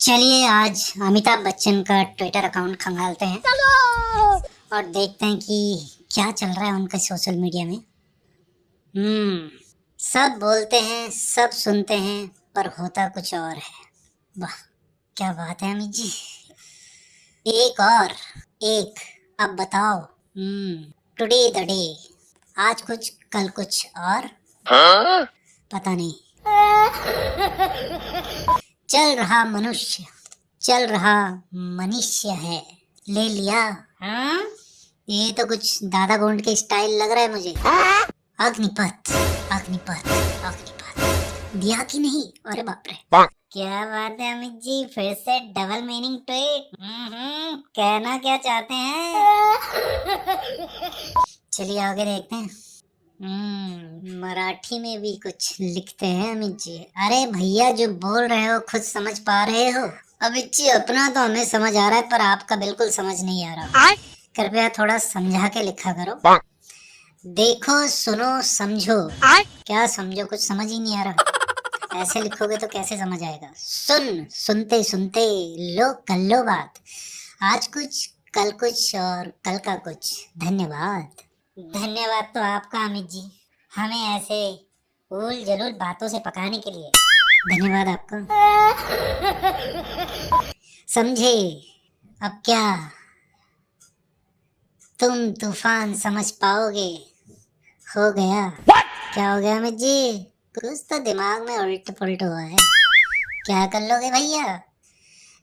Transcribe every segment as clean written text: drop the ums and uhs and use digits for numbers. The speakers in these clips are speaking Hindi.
चलिए आज अमिताभ बच्चन का ट्विटर अकाउंट खंगालते हैं और देखते हैं कि क्या चल रहा है उनके सोशल मीडिया में। सब बोलते हैं, सब सुनते हैं, पर होता कुछ और है। वाह, क्या बात है अमित जी। एक और एक, अब बताओ। टुडे द डे, आज कुछ कल कुछ और। पता नहीं। चल रहा मनुष्य, चल रहा मनुष्य है, ले लिया। ये तो कुछ दादा गोंड के स्टाइल लग रहा है मुझे। अग्निपथ, अग्निपथ, अग्निपथ दिया कि नहीं? अरे बाप रे, क्या बात है अमित जी, फिर से डबल मीनिंग ट्वीट। कहना क्या चाहते हैं? चलिए आगे देखते हैं। मराठी में भी कुछ लिखते हैं अमित जी। अरे भैया, जो बोल रहे हो खुद समझ पा रहे हो? अमित जी, अपना तो हमें समझ आ रहा है, पर आपका बिल्कुल समझ नहीं आ रहा। कृपया थोड़ा समझा के लिखा करो। देखो, सुनो, समझो। क्या समझो? कुछ समझ ही नहीं आ रहा। ऐसे लिखोगे तो कैसे समझ आएगा? सुन, सुनते सुनते लो कर लो बात। आज कुछ कल कुछ और कल का कुछ। धन्यवाद। धन्यवाद तो आपका अमित जी, हमें ऐसे उल जलूल बातों से पकाने के लिए। धन्यवाद आपका। समझे? अब क्या तुम तूफान समझ पाओगे? हो गया। क्या हो गया अमित जी? कुछ तो दिमाग में उल्ट पुल्ट हुआ है। क्या कर लोगे भैया?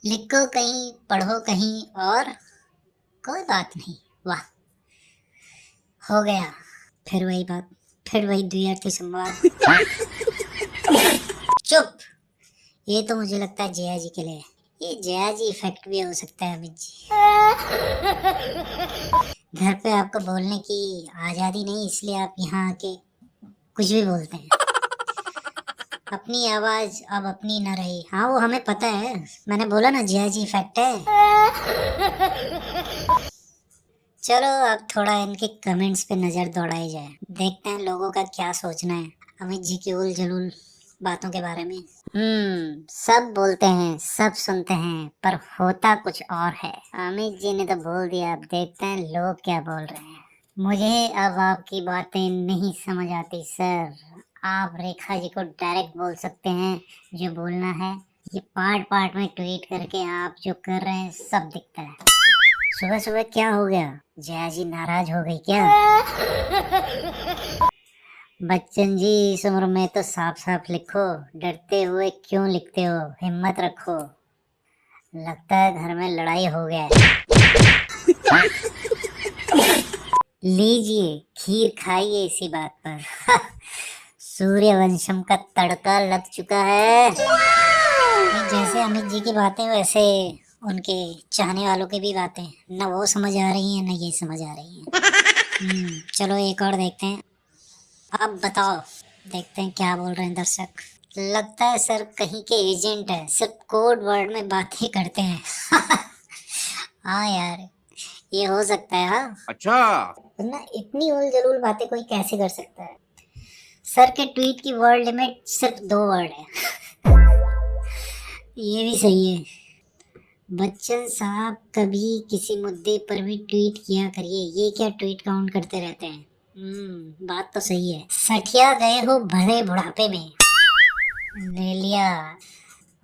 लिखो कहीं, पढ़ो कहीं और कोई बात नहीं। वाह, हो गया। फिर वही बात, फिर वही द्विअर्थी संवाद। चुप। ये तो मुझे लगता है जया जी के लिए। ये जया जी इफेक्ट भी हो सकता है अमित जी। घर पे आपको बोलने की आजादी नहीं, इसलिए आप यहाँ आके कुछ भी बोलते हैं। अपनी आवाज अब अपनी न रही। हाँ, वो हमें पता है, मैंने बोला ना जया जी इफेक्ट है। चलो अब थोड़ा इनके कमेंट्स पे नजर दौड़ाई जाए, देखते हैं लोगों का क्या सोचना है अमित जी की उल जलूल बातों के बारे में। सब बोलते हैं, सब सुनते हैं, पर होता कुछ और है। अमित जी ने तो बोल दिया, अब देखते हैं लोग क्या बोल रहे हैं। मुझे अब आपकी बातें नहीं समझ आती सर। आप रेखा जी को डायरेक्ट बोल सकते हैं जो बोलना है। ये पार्ट पार्ट में ट्वीट करके आप जो कर रहे हैं सब दिखता है। सुबह सुबह क्या हो गया? जया जी नाराज हो गई क्या? बच्चन जी, इस उम्र में तो साफ साफ लिखो। डरते हुए क्यों लिखते हो? हिम्मत रखो। लगता है घर में लड़ाई हो गया है। लीजिए खीर खाइए इसी बात पर। सूर्यवंशम का तड़का लग चुका है। जैसे अमित जी की बातें, वैसे उनके चाहने वालों की भी बातें न वो समझ आ रही हैं, न ये समझ आ रही हैं। चलो एक और देखते हैं। अब बताओ, देखते हैं क्या बोल रहे हैं दर्शक। लगता है सर कहीं के एजेंट है, सिर्फ कोड वर्ड में बातें करते हैं। हाँ यार, ये हो सकता है। हाँ अच्छा, ना, इतनी उल जलूल बातें कोई कैसे कर सकता है? सर के ट्वीट की वर्ड लिमिट सिर्फ 2 वर्ड है। ये भी सही है। बच्चन साहब, कभी किसी मुद्दे पर भी ट्वीट किया करिए, ये क्या ट्वीट काउंट करते रहते हैं? बात तो सही है। सठिया गए हो भरे बुढ़ापे में। ले लिया।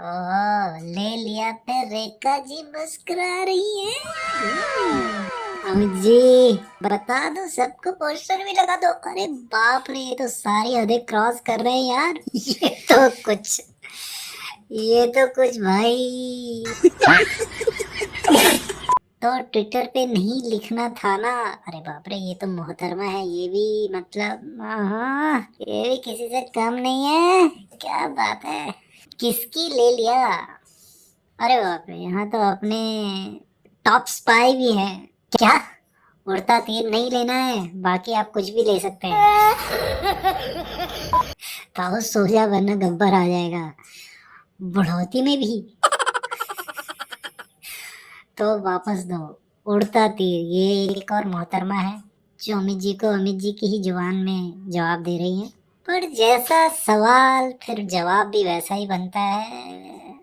ओह, ले लिया पे रेखा जी मुस्कुरा रही है। अमित जी बता दो, सबको पोस्टर भी लगा दो। अरे बाप रे, ये तो सारी हदें क्रॉस कर रहे हैं यार। ये तो कुछ भाई। तो ट्विटर पे नहीं लिखना था ना? अरे बाप रे, ये तो मोहतरमा है। ये भी मतलब, हाँ, ये भी किसी से कम नहीं है। क्या बात है। किसकी ले लिया? अरे बाप रे, यहाँ तो अपने टॉप स्पाई भी है। क्या? उड़ता तीर नहीं लेना है, बाकी आप कुछ भी ले सकते हैं। ताऊ सो जा, वरना गब्बर आ जाएगा। बढ़ोती में भी। तो वापस दो। उड़ता तीर, ये एक और मोहतरमा है जो अमित जी को अमित जी की ही जुबान में जवाब दे रही है। पर जैसा सवाल फिर जवाब भी वैसा ही बनता है।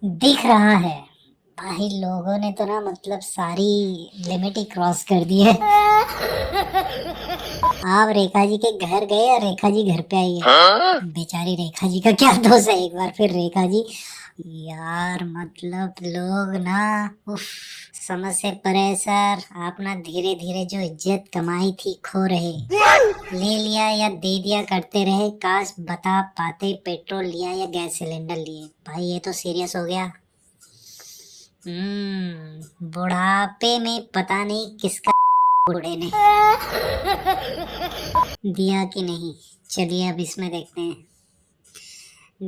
दिख रहा है भाई, लोगों ने तो ना मतलब सारी लिमिट ही क्रॉस कर दी है। आप रेखा जी के घर गए और रेखा जी घर पे आई है। बेचारी रेखा जी का क्या दोष है, एक बार फिर रेखा जी। यार मतलब लोग ना, उफ, समझ से परे है सर। आप ना धीरे धीरे जो इज्जत कमाई थी खो रहे, ले लिया या दे दिया करते रहे। काश बता पाते पेट्रोल लिया या गैस सिलेंडर लिए। भाई ये तो सीरियस हो गया। बुढ़ापे में पता नहीं किसका बूढ़े ने दिया कि नहीं। चलिए अब इसमें देखते हैं।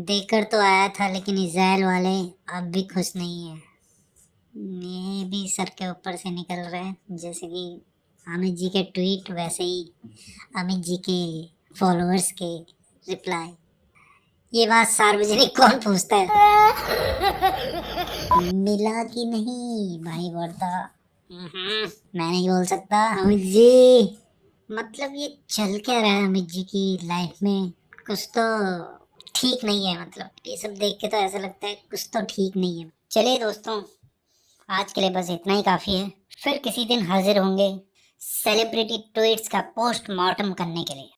देकर तो आया था लेकिन इजराइल वाले अब भी खुश नहीं है। ये भी सर के ऊपर से निकल रहे हैं, जैसे कि अमित जी के ट्वीट वैसे ही अमित जी के फॉलोअर्स के रिप्लाई। ये बात सार्वजनिक कौन पूछता है? मिला कि नहीं भाई वर्ता? मैं नहीं बोल सकता। अमित जी मतलब ये चल क्या रहा है अमित जी की लाइफ में? कुछ तो ठीक नहीं है। मतलब ये सब देख के तो ऐसा लगता है कुछ तो ठीक नहीं है। चलिए दोस्तों, आज के लिए बस इतना ही काफी है। फिर किसी दिन हाजिर होंगे सेलिब्रिटी ट्वीट्स का पोस्टमार्टम करने के लिए।